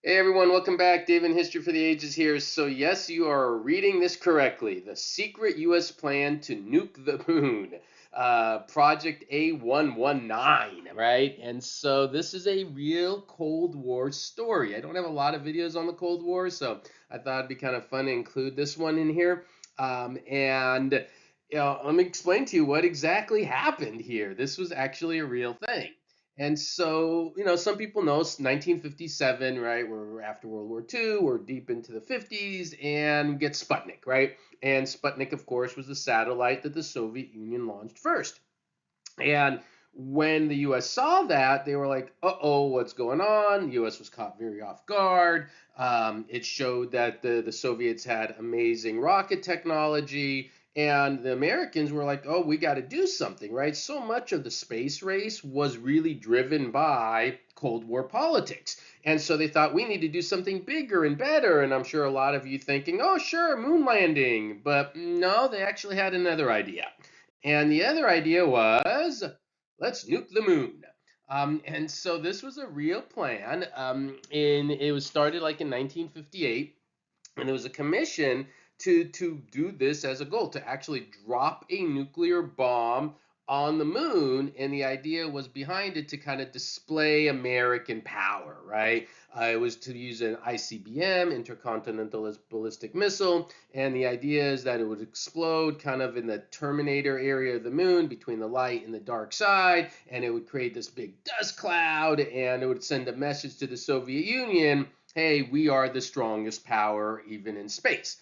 Hey everyone, welcome back. Dave in History for the Ages here. So yes, you are reading this correctly. The secret U.S. plan to nuke the moon, Project A119, right? And so this is a real Cold War story. I don't have a lot of videos on the Cold War, so I thought it'd be kind of fun to include this one in here. Let me explain to you what exactly happened here. This was actually a real thing. And so, some people know it's 1957, right? We're after World War II, we're deep into the 50s, and get Sputnik, right? And Sputnik, of course, was the satellite that the Soviet Union launched first. And when the US saw that, they were like, uh-oh, what's going on? The US was caught very off guard. It showed that the Soviets had amazing rocket technology. And the Americans were like, oh, we got to do something, right? So much of the space race was really driven by Cold War politics. And so they thought we need to do something bigger and better. And I'm sure a lot of you thinking, oh, sure, moon landing. But no, they actually had another idea. And the other idea was, let's nuke the moon. And so this was a real plan. It was started like in 1958, and there was a commission to do this as a goal, to actually drop a nuclear bomb on the moon. And the idea was behind it to kind of display American power, right? It was to use an ICBM, intercontinental ballistic missile, and the idea is that it would explode kind of in the terminator area of the moon between the light and the dark side, and it would create this big dust cloud, and it would send a message to the Soviet Union, hey, we are the strongest power even in space.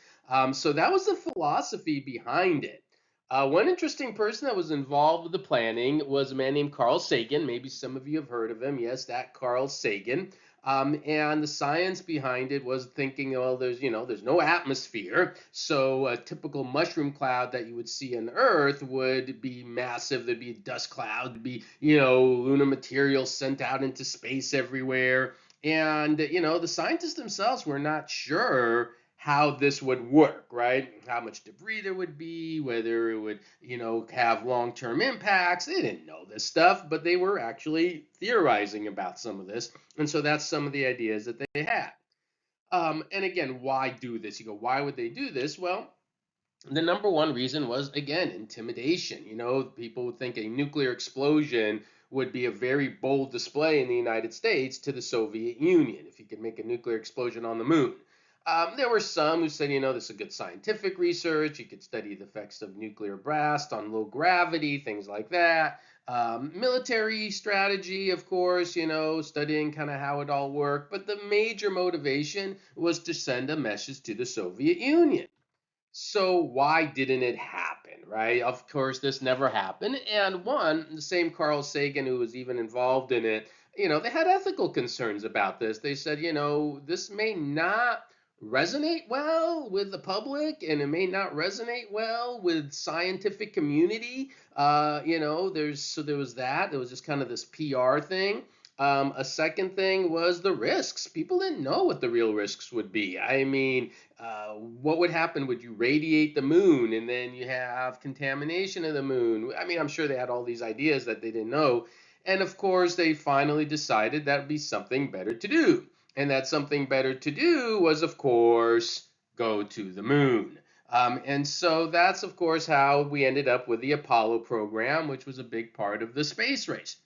So that was the philosophy behind it. One interesting person that was involved with the planning was a man named Carl Sagan. Maybe some of you have heard of him. Yes, that Carl Sagan. And the science behind it was thinking, well, there's no atmosphere, so a typical mushroom cloud that you would see on Earth would be massive. There'd be a dust cloud, there'd be, lunar material sent out into space everywhere. And, the scientists themselves were not sure how this would work, right? How much debris there would be, whether it would, have long term impacts. They didn't know this stuff, but they were actually theorizing about some of this. And so that's some of the ideas that they had. And again, why do this? You go, why would they do this? Well, the number one reason was, again, intimidation. People would think a nuclear explosion would be a very bold display in the United States to the Soviet Union if you could make a nuclear explosion on the moon. There were some who said, this is a good scientific research. You could study the effects of nuclear blast on low gravity, things like that. Military strategy, of course, studying kind of how it all worked. But the major motivation was to send a message to the Soviet Union. So why didn't it happen, right? Of course, this never happened. And the same Carl Sagan who was even involved in it, they had ethical concerns about this. They said, this may not resonate well with the public, and it may not resonate well with scientific community. There was that. There was just kind of this PR thing. A second thing was the risks. People didn't know what the real risks would be. I mean, what would happen? Would you radiate the moon and then you have contamination of the moon? I mean, I'm sure they had all these ideas that they didn't know. And of course, they finally decided that would be something better to do. And that something better to do was, of course, go to the moon. And so that's, of course, how we ended up with the Apollo program, which was a big part of the space race.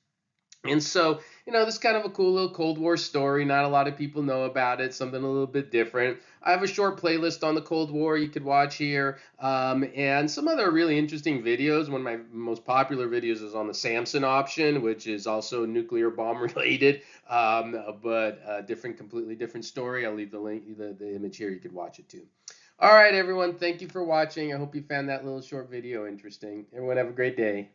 And so, this is kind of a cool little Cold War story. Not a lot of people know about it, something a little bit different. I have a short playlist on the Cold War you could watch here, and some other really interesting videos. One of my most popular videos is on the Samson option, which is also nuclear bomb related, but a completely different story. I'll leave the link, the image here. You could watch it too. All right, everyone. Thank you for watching. I hope you found that little short video interesting. Everyone have a great day.